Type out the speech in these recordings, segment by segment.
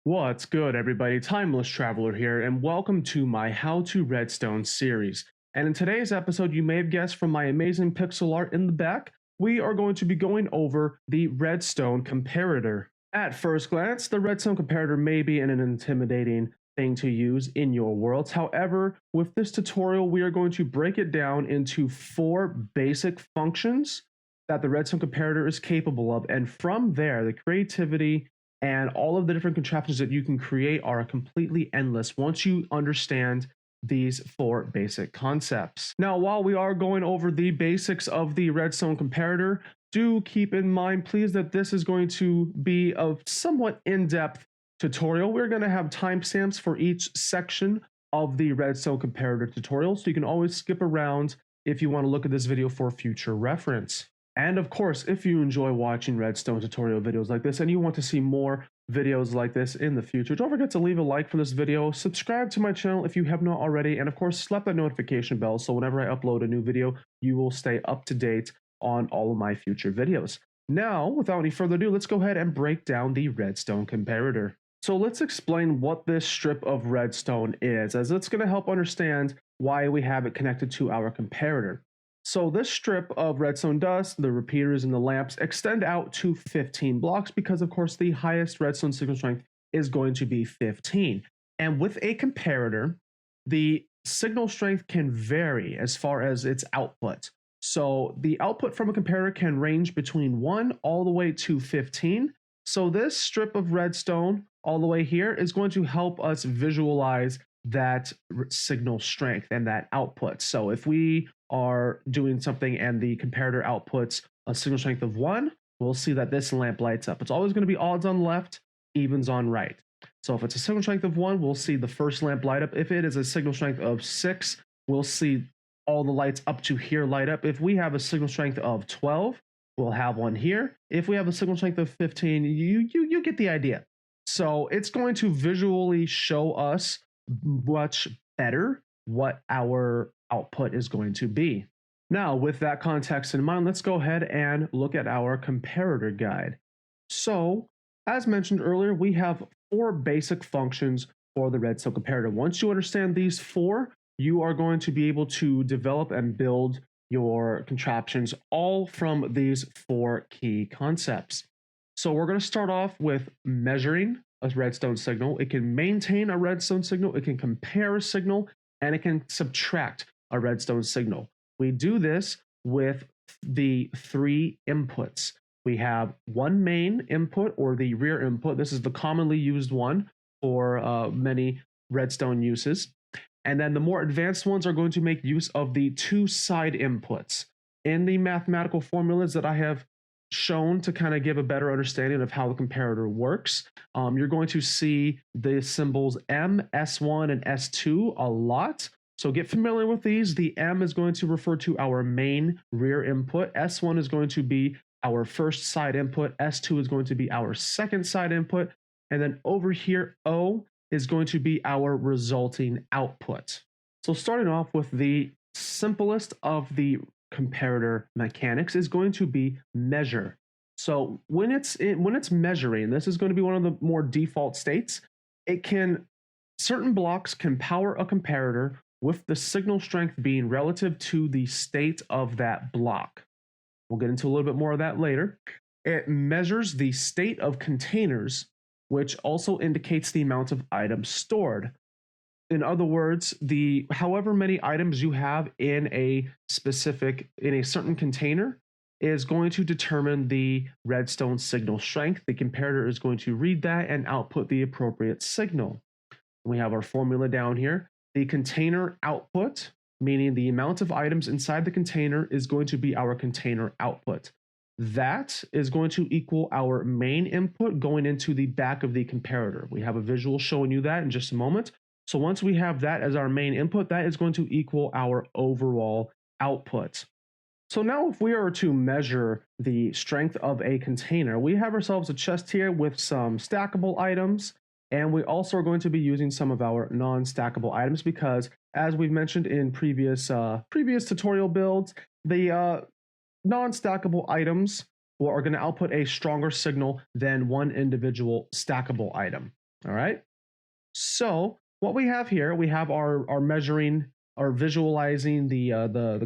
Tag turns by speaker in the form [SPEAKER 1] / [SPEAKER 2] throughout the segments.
[SPEAKER 1] What's good, everybody? Timeless Traveler here, and welcome to my How to Redstone series. And in today's episode, you may have guessed from my amazing pixel art in the back, we are going to be going over the Redstone Comparator. At first glance, the Redstone Comparator may be an intimidating thing to use in your worlds. However, with this tutorial, we are going to break it down into 4 basic functions that the Redstone Comparator is capable of, and from there, the creativity and all of the different contraptions that you can create are completely endless once you understand these 4 basic concepts. Now, while we are going over the basics of the Redstone Comparator, do keep in mind, please, that this is going to be a somewhat in-depth tutorial. We're going to have timestamps for each section of the Redstone Comparator tutorial, so you can always skip around if you want to look at this video for future reference. And of course, if you enjoy watching Redstone tutorial videos like this and you want to see more videos like this in the future, don't forget to leave a like for this video, subscribe to my channel if you have not already, and of course, slap that notification bell so whenever I upload a new video, you will stay up to date on all of my future videos. Now, without any further ado, let's go ahead and break down the Redstone Comparator. So let's explain what this strip of redstone is, as it's going to help understand why we have it connected to our comparator. So this strip of redstone dust, the repeaters and the lamps extend out to 15 blocks because of course the highest redstone signal strength is going to be 15. And with a comparator, the signal strength can vary as far as its output. So the output from a comparator can range between 1 all the way to 15. So this strip of redstone all the way here is going to help us visualize that signal strength and that output. So if we are doing something and the comparator outputs a signal strength of 1, we'll see that this lamp lights up. It's always going to be odds on left, evens on right. So if it's a signal strength of 1, we'll see the first lamp light up. If it is a signal strength of 6, we'll see all the lights up to here light up. If we have a signal strength of 12, we'll have one here. If we have a signal strength of 15, you get the idea. So it's going to visually show us much better what our output is going to be. Now, with that context in mind, let's go ahead and look at our comparator guide. So, as mentioned earlier, we have 4 basic functions for the Redstone Comparator. Once you understand these 4, you are going to be able to develop and build your contraptions all from these 4 key concepts. So we're going to start off with measuring a redstone signal. It can maintain a redstone signal, it can compare a signal, and it can subtract a redstone signal. We do this with the 3 inputs. We have one main input or the rear input. This is the commonly used one for many redstone uses. And then the more advanced ones are going to make use of the 2 side inputs. In the mathematical formulas that I have shown to kind of give a better understanding of how the comparator works, you're going to see the symbols M, S1, and S2 a lot. So get familiar with these. The M is going to refer to our main rear input. S1 is going to be our first side input. S2 is going to be our second side input. And then over here, O is going to be our resulting output. So starting off with the simplest of the comparator mechanics is going to be measure. So when it's measuring, this is going to be one of the more default states. Certain blocks can power a comparator with the signal strength being relative to the state of that block. We'll get into a little bit more of that later. It measures the state of containers, which also indicates the amount of items stored. In other words, however many items you have in a certain container is going to determine the redstone signal strength. The comparator is going to read that and output the appropriate signal. We have our formula down here. The container output, meaning the amount of items inside the container, is going to be our container output. That is going to equal our main input going into the back of the comparator. We have a visual showing you that in just a moment. So once we have that as our main input, that is going to equal our overall output. So now if we are to measure the strength of a container, we have ourselves a chest here with some stackable items, and we also are going to be using some of our non-stackable items because, as we've mentioned in previous tutorial builds, the non-stackable items are going to output a stronger signal than one individual stackable item. All right. So what we have here, we have our measuring or visualizing the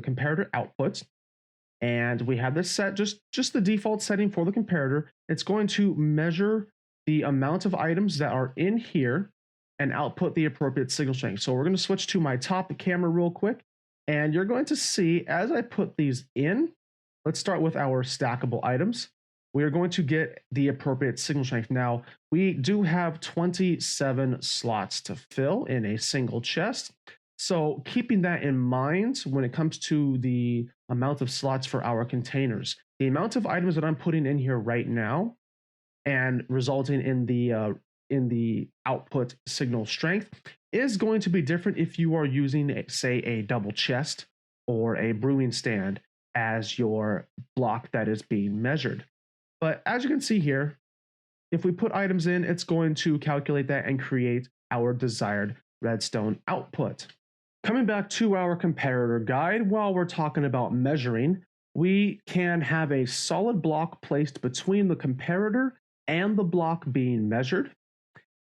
[SPEAKER 1] comparator outputs, and we have this set just the default setting for the comparator. It's going to measure the amount of items that are in here and output the appropriate signal strength. So we're going to switch to my top camera real quick, and you're going to see as I put these in. Let's start with our stackable items. We are going to get the appropriate signal strength. Now, we do have 27 slots to fill in a single chest. So keeping that in mind when it comes to the amount of slots for our containers, the amount of items that I'm putting in here right now and resulting in the output signal strength is going to be different if you are using, say, a double chest or a brewing stand as your block that is being measured. But as you can see here, if we put items in, it's going to calculate that and create our desired redstone output. Coming back to our comparator guide, while we're talking about measuring, we can have a solid block placed between the comparator and the block being measured.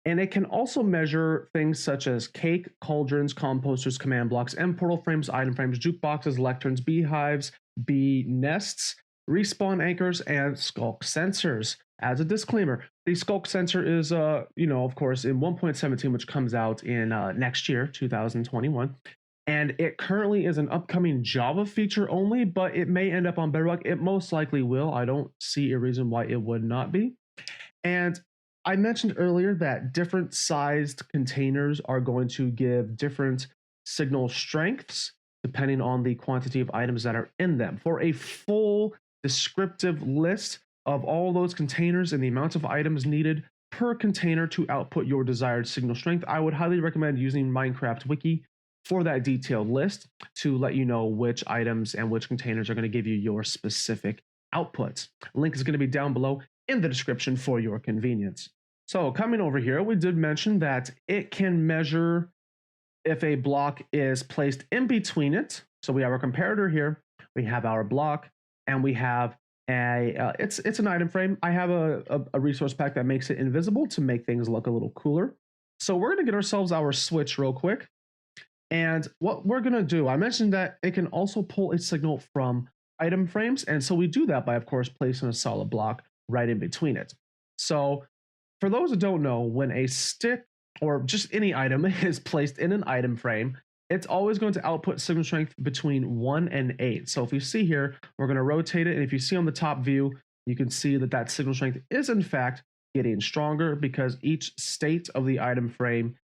[SPEAKER 1] And it can also measure things such as cake, cauldrons, composters, command blocks, and portal frames, item frames, jukeboxes, lecterns, beehives, bee nests, respawn anchors, and skulk sensors. As a disclaimer, the skulk sensor is, of course, in 1.17, which comes out in next year, 2021. And it currently is an upcoming Java feature only, but it may end up on Bedrock. It most likely will. I don't see a reason why it would not be. And I mentioned earlier that different sized containers are going to give different signal strengths depending on the quantity of items that are in them. For a full descriptive list of all those containers and the amount of items needed per container to output your desired signal strength, I would highly recommend using Minecraft Wiki for that detailed list to let you know which items and which containers are going to give you your specific outputs. Link is going to be down below in the description for your convenience. So coming over here, we did mention that it can measure if a block is placed in between it. So we have our comparator here, we have our block, and we have it's an item frame. I have a resource pack that makes it invisible to make things look a little cooler. So we're going to get ourselves our switch real quick. And what we're going to do, I mentioned that it can also pull a signal from item frames. And so we do that by, of course, placing a solid block right in between it. So for those who don't know, when a stick or just any item is placed in an item frame, it's always going to output signal strength between 1 and 8. So if you see here, we're going to rotate it. And if you see on the top view, you can see that that signal strength is in fact getting stronger because each state of the item frame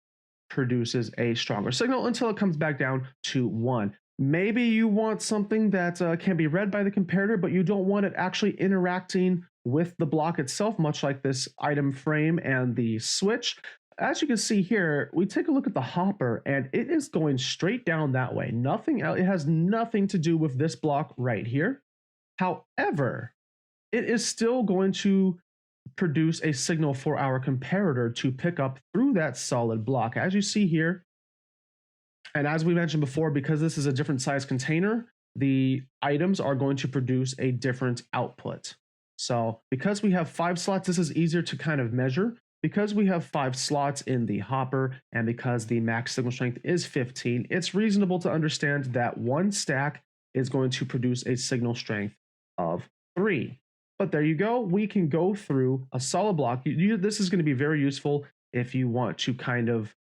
[SPEAKER 1] produces a stronger signal until it comes back down to 1. Maybe you want something that can be read by the comparator, but you don't want it actually interacting with the block itself, much like this item frame and the switch. As you can see here, we take a look at the hopper and it is going straight down that way. Nothing else. It has nothing to do with this block right here. However, it is still going to produce a signal for our comparator to pick up through that solid block. As you see here, and as we mentioned before, because this is a different size container, the items are going to produce a different output. So because we have 5 slots, this is easier to kind of measure. Because we have 5 slots in the hopper and because the max signal strength is 15, it's reasonable to understand that 1 stack is going to produce a signal strength of 3. But there you go. We can go through a solid block. This is going to be very useful if you want to kind of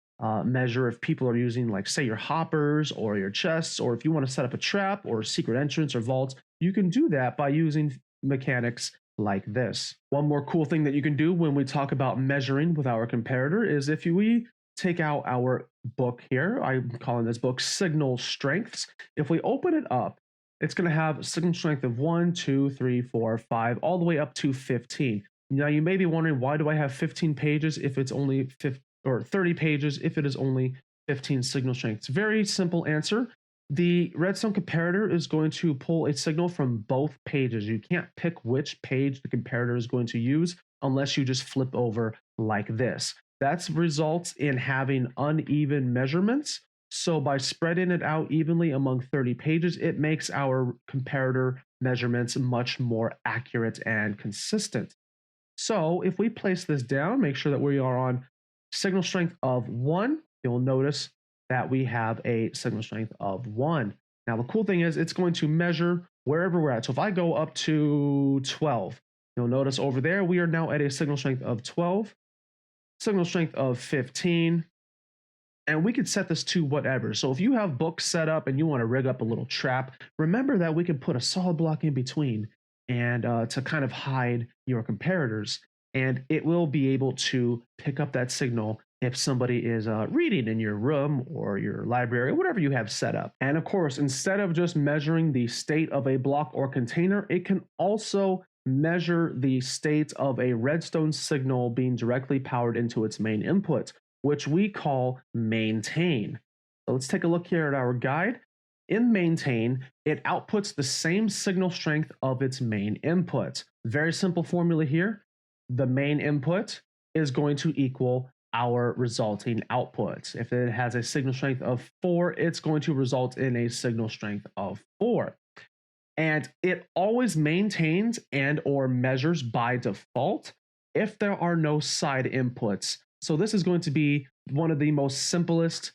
[SPEAKER 1] measure if people are using, like, say, your hoppers or your chests, or if you want to set up a trap or a secret entrance or vaults. You can do that by using mechanics like this. One more cool thing that you can do when we talk about measuring with our comparator is if we take out our book here, I'm calling this book Signal Strengths. If we open it up, it's going to have signal strength of 1, 2, 3, 4, 5, all the way up to 15. Now you may be wondering, why do I have 15 pages if it's only 50 or 30 pages if it is only 15 signal strengths? Very simple answer. The Redstone comparator is going to pull a signal from both pages. You can't pick which page the comparator is going to use unless you just flip over like this. That results in having uneven measurements. So by spreading it out evenly among 30 pages, it makes our comparator measurements much more accurate and consistent. So if we place this down, make sure that we are on signal strength of 1, you'll notice that we have a signal strength of 1. Now, the cool thing is it's going to measure wherever we're at. So if I go up to 12, you'll notice over there we are now at a signal strength of 12, signal strength of 15, and we could set this to whatever. So if you have books set up and you want to rig up a little trap, remember that we can put a solid block in between and to kind of hide your comparators, and it will be able to pick up that signal if somebody is reading in your room or your library, whatever you have set up. And of course, instead of just measuring the state of a block or container, it can also measure the state of a redstone signal being directly powered into its main input, which we call maintain. So let's take a look here at our guide. In maintain, it outputs the same signal strength of its main input. Very simple formula here. The main input is going to equal our resulting output. If it has a signal strength of 4, it's going to result in a signal strength of 4. And it always maintains and or measures by default if there are no side inputs. So this is going to be one of the most simplest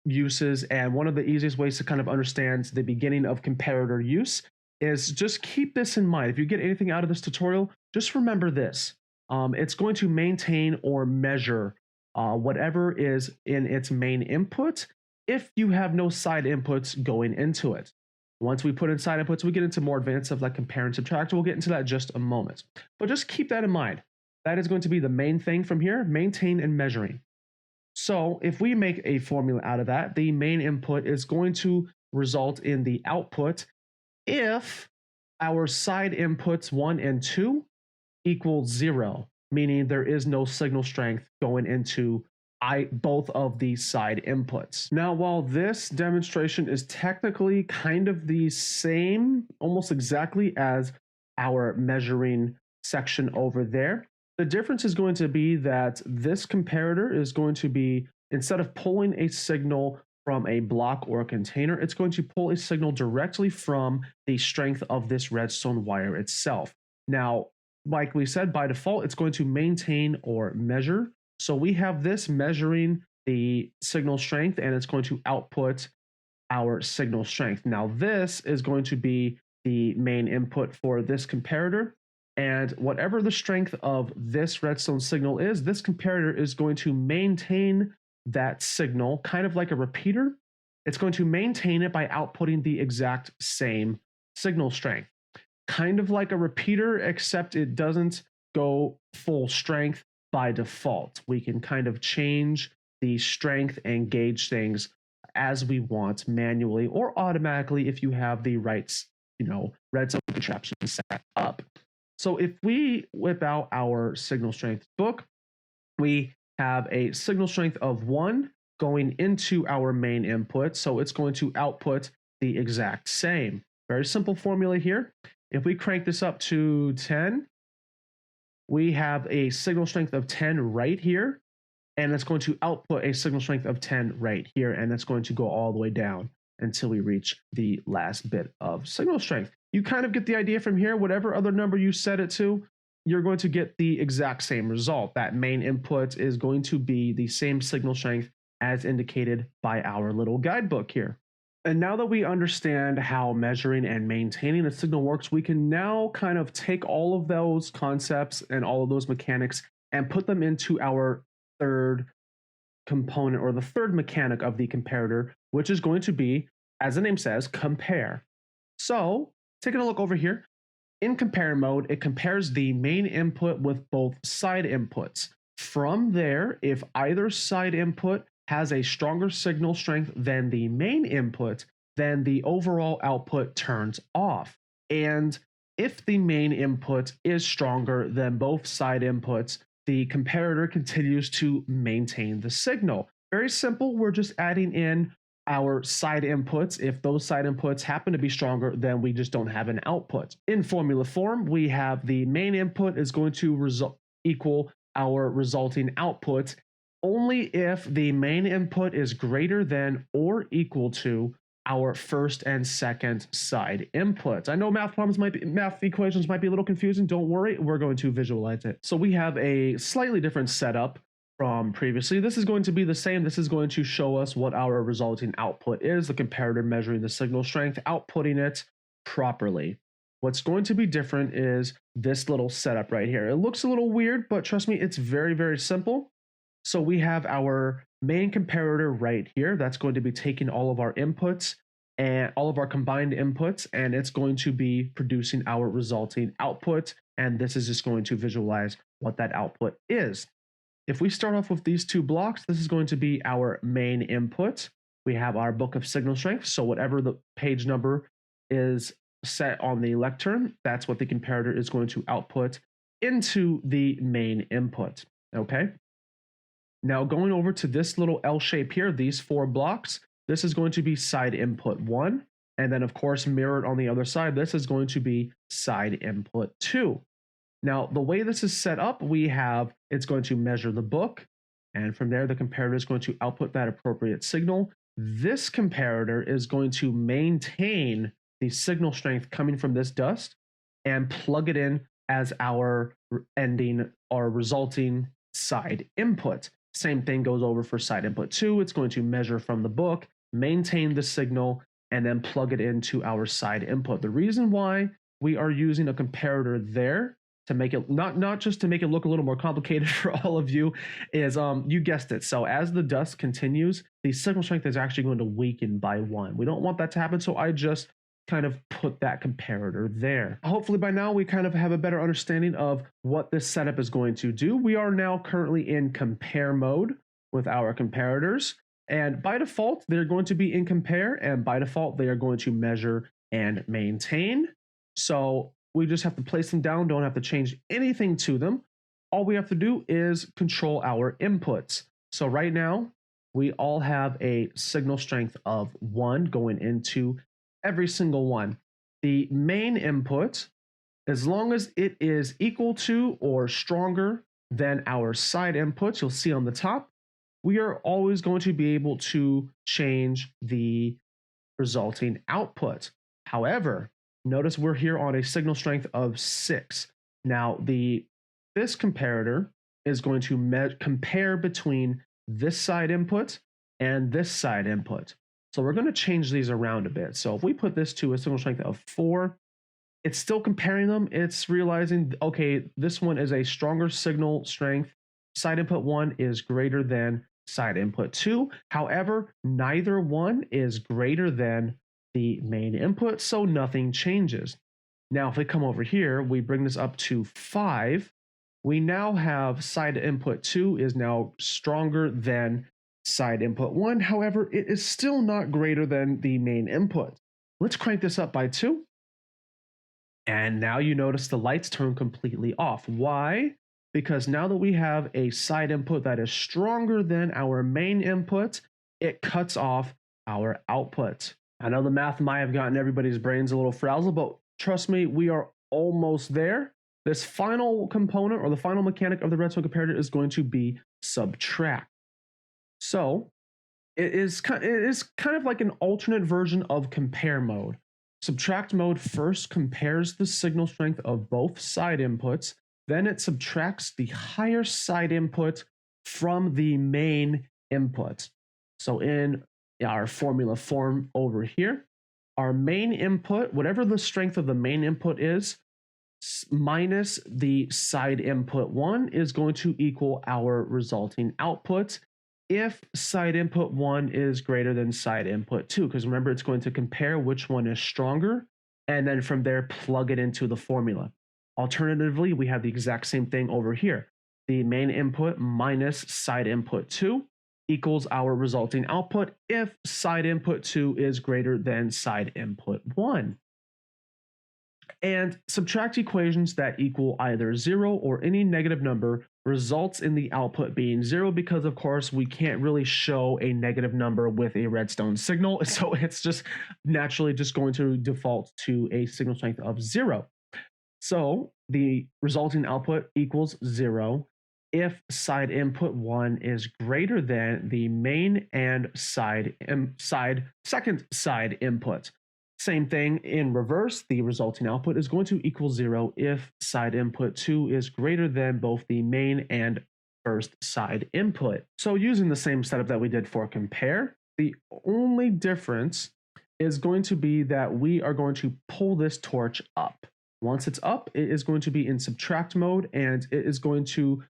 [SPEAKER 1] uses and one of the easiest ways to kind of understand the beginning of comparator use is just keep this in mind. If you get anything out of this tutorial, just remember this. It's going to maintain or measure whatever is in its main input if you have no side inputs going into it. Once we put in side inputs, we get into more advanced stuff like compare and subtract. We'll get into that in just a moment. But just keep that in mind. That is going to be the main thing from here, maintain and measuring. So if we make a formula out of that, the main input is going to result in the output if our side inputs 1 and 2 equals 0, meaning there is no signal strength going into both of these side inputs. Now, while this demonstration is technically kind of the same, almost exactly as our measuring section over there, the difference is going to be that this comparator is going to be, instead of pulling a signal from a block or a container, it's going to pull a signal directly from the strength of this redstone wire itself. Now, like we said, by default, it's going to maintain or measure. So we have this measuring the signal strength, and it's going to output our signal strength. Now, this is going to be the main input for this comparator. And whatever the strength of this redstone signal is, this comparator is going to maintain that signal, kind of like a repeater. It's going to maintain it by outputting the exact same signal strength. Kind of like a repeater, except it doesn't go full strength by default. We can kind of change the strength and gauge things as we want manually or automatically if you have the right, redstone contraption set up. So if we whip out our signal strength book, we have a signal strength of 1 going into our main input. So it's going to output the exact same. Very simple formula here. If we crank this up to 10, we have a signal strength of 10 right here, and it's going to output a signal strength of 10 right here, and it's going to go all the way down until we reach the last bit of signal strength. You kind of get the idea from here. Whatever other number you set it to, you're going to get the exact same result. That main input is going to be the same signal strength as indicated by our little guidebook here. And now that we understand how measuring and maintaining a signal works, we can now kind of take all of those concepts and all of those mechanics and put them into our third component, or the third mechanic of the comparator, which is going to be, as the name says, compare. So taking a look over here, in compare mode, it compares the main input with both side inputs. From there, if either side input has a stronger signal strength than the main input, then the overall output turns off. And if the main input is stronger than both side inputs, the comparator continues to maintain the signal. Very simple. We're just adding in our side inputs. If those side inputs happen to be stronger, then we just don't have an output. In formula form, we have the main input is going to equal our resulting output only if the main input is greater than or equal to our first and second side inputs. I know math equations might be a little confusing. Don't worry, we're going to visualize it. So we have a slightly different setup from previously. This is going to be the same. This is going to show us what our resulting output is, the comparator measuring the signal strength, outputting it properly. What's going to be different is this little setup right here. It looks a little weird, but trust me, it's very, very simple. So we have our main comparator right here. That's going to be taking all of our inputs and all of our combined inputs, and it's going to be producing our resulting output. And this is just going to visualize what that output is. If we start off with these two blocks, this is going to be our main input. We have our book of signal strength. So whatever the page number is set on the lectern, that's what the comparator is going to output into the main input. Okay. Now going over to this little L shape here, these four blocks, this is going to be side input 1. And then of course mirrored on the other side, this is going to be side input 2. Now, the way this is set up, it's going to measure the book, and from there, the comparator is going to output that appropriate signal. This comparator is going to maintain the signal strength coming from this dust and plug it in as our ending or resulting side input. Same thing goes over for side input 2. It's going to measure from the book, maintain the signal, and then plug it into our side input. The reason why we are using a comparator there to make it not just to make it look a little more complicated for all of you is you guessed it. So as the dust continues, the signal strength is actually going to weaken by 1. We don't want that to happen, so I just kind of put that comparator there. Hopefully by now we kind of have a better understanding of what this setup is going to do. We are now currently in compare mode with our comparators, and by default they're going to be in compare, and by default they are going to measure and maintain. So we just have to place them down, don't have to change anything to them. All we have to do is control our inputs. So right now, we all have a signal strength of 1 going into every single one. The main input, as long as it is equal to or stronger than our side inputs, you'll see on the top, we are always going to be able to change the resulting output. However, notice we're here on a signal strength of 6. Now, this comparator is going to compare between this side input and this side input. So we're going to change these around a bit. So if we put this to a signal strength of 4, it's still comparing them. It's realizing, okay, this one is a stronger signal strength. Side input 1 is greater than side input 2. However, neither one is greater than the main input, so nothing changes. Now, if we come over here, we bring this up to 5. We now have side input 2 is now stronger than side input 1. However, it is still not greater than the main input. Let's crank this up by 2. And now you notice the lights turn completely off. Why? Because now that we have a side input that is stronger than our main input, it cuts off our output. I know the math might have gotten everybody's brains a little frazzled, but trust me, we are almost there. This final component or the final mechanic of the Redstone comparator is going to be subtract. So it is kind of like an alternate version of compare mode. Subtract mode first compares the signal strength of both side inputs, then it subtracts the higher side input from the main input. So in our formula form over here, our main input, whatever the strength of the main input is, minus the side input 1 is going to equal our resulting output if side input 1 is greater than side input 2, because remember, it's going to compare which one is stronger, and then from there, plug it into the formula. Alternatively, we have the exact same thing over here. The main input minus side input 2 equals our resulting output if side input 2 is greater than side input 1. And subtract equations that equal either 0 or any negative number results in the output being 0, because of course we can't really show a negative number with a redstone signal, so it's just naturally just going to default to a signal strength of 0. So the resulting output equals 0 if side input 1 is greater than the main and second side input. Same thing in reverse, the resulting output is going to equal 0 if side input 2 is greater than both the main and first side input. So using the same setup that we did for compare, the only difference is going to be that we are going to pull this torch up. Once it's up, it is going to be in subtract mode, and it is going to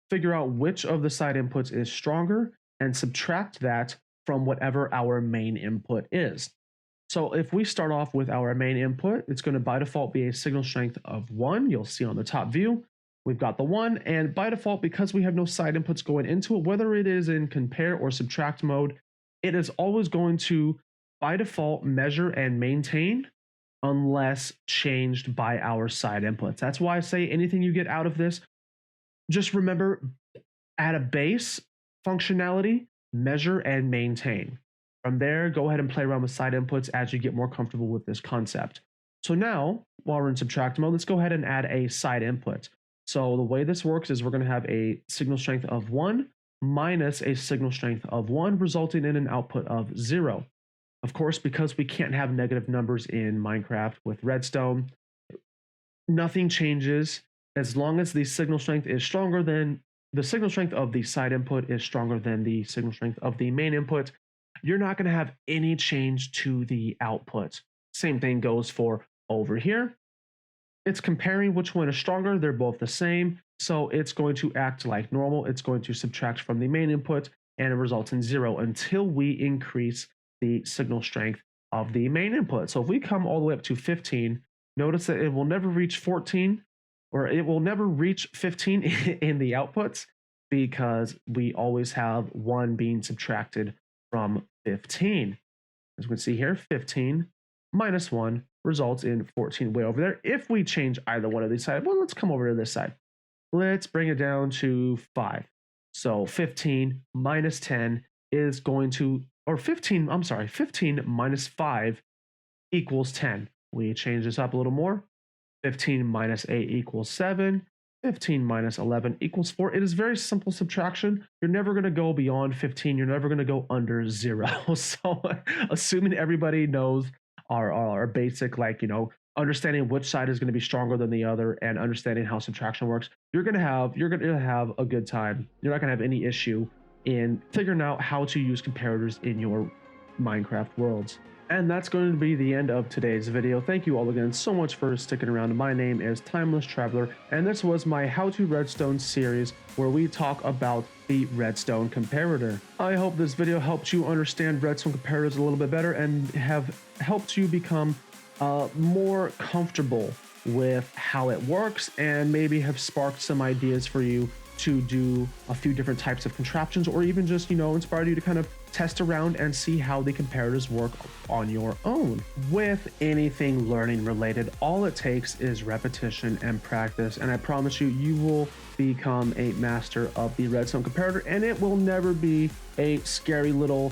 [SPEAKER 1] figure out which of the side inputs is stronger and subtract that from whatever our main input is. So if we start off with our main input, it's going to by default be a signal strength of 1. You'll see on the top view, we've got the 1. And by default, because we have no side inputs going into it, whether it is in compare or subtract mode, it is always going to, by default, measure and maintain unless changed by our side inputs. That's why I say anything you get out of this, just remember, at a base functionality, measure and maintain. From there, go ahead and play around with side inputs as you get more comfortable with this concept. So now, while we're in subtract mode, let's go ahead and add a side input. So the way this works is we're going to have a signal strength of 1 minus a signal strength of 1, resulting in an output of 0. Of course, because we can't have negative numbers in Minecraft with Redstone, nothing changes as long as the signal strength is stronger than the signal strength of the side input is stronger than the signal strength of the main input. You're not going to have any change to the output. Same thing goes for over here. It's comparing which one is stronger. They're both the same. So it's going to act like normal. It's going to subtract from the main input and it results in 0 until we increase the signal strength of the main input. So if we come all the way up to 15, notice that it will never reach 14, or it will never reach 15 in the outputs because we always have 1 being subtracted from 15. As we can see here, 15 minus 1 results in 14 way over there. If we change either one of these sides, well, let's come over to this side. Let's bring it down to 5. So 15 minus 10 is going to, or 15 minus 5 equals 10. We change this up a little more. 15 minus 8 equals 7. 15 minus 11 equals 4. It is very simple subtraction. You're never going to go beyond 15. You're never going to go under 0. So assuming everybody knows our basic, like, understanding which side is going to be stronger than the other and understanding how subtraction works, you're going to have a good time. You're not going to have any issue in figuring out how to use comparators in your Minecraft worlds. And that's going to be the end of today's video. Thank you all again so much for sticking around. My name is Timeless Traveler, and this was my How to Redstone series where we talk about the Redstone Comparator. I hope this video helped you understand Redstone Comparators a little bit better and have helped you become more comfortable with how it works, and maybe have sparked some ideas for you to do a few different types of contraptions, or even just, inspired you to kind of test around and see how the comparators work on your own. With anything learning related, all it takes is repetition and practice, and I promise you, you will become a master of the Redstone Comparator, and it will never be a scary little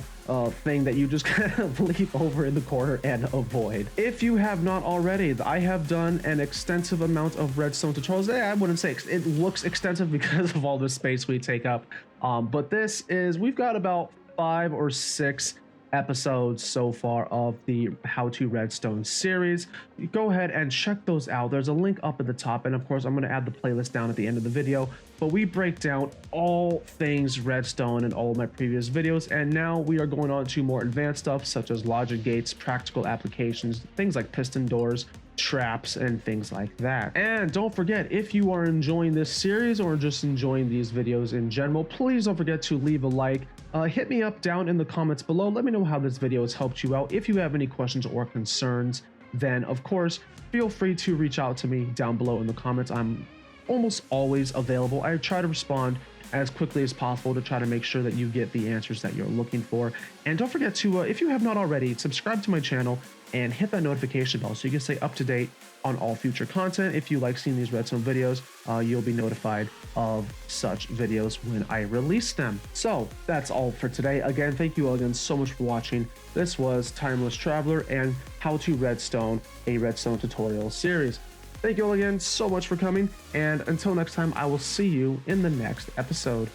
[SPEAKER 1] thing that you just kind of leap over in the corner and avoid. If you have not already, I have done an extensive amount of Redstone tutorials. I wouldn't say it looks extensive because of all the space we take up, but we've got about 5 or 6 episodes so far of the How to Redstone series. You go ahead and check those out. There's a link up at the top, and of course I'm going to add the playlist down at the end of the video, but we break down all things redstone in all of my previous videos, and now we are going on to more advanced stuff such as logic gates, practical applications, things like piston doors, traps, and things like that. And don't forget, if you are enjoying this series or just enjoying these videos in general, please don't forget to leave a like. Hit me up down in the comments below. Let me know how this video has helped you out. If you have any questions or concerns, then of course feel free to reach out to me down below in the comments. I'm almost always available. I try to respond as quickly as possible to try to make sure that you get the answers that you're looking for. And don't forget to, if you have not already, subscribe to my channel and hit that notification bell so you can stay up to date on all future content. If you like seeing these Redstone videos, you'll be notified of such videos when I release them. So that's all for today. Again, thank you all again so much for watching. This was Timeless Traveler and How to Redstone, a Redstone tutorial series. Thank you all again so much for coming, and until next time, I will see you in the next episode.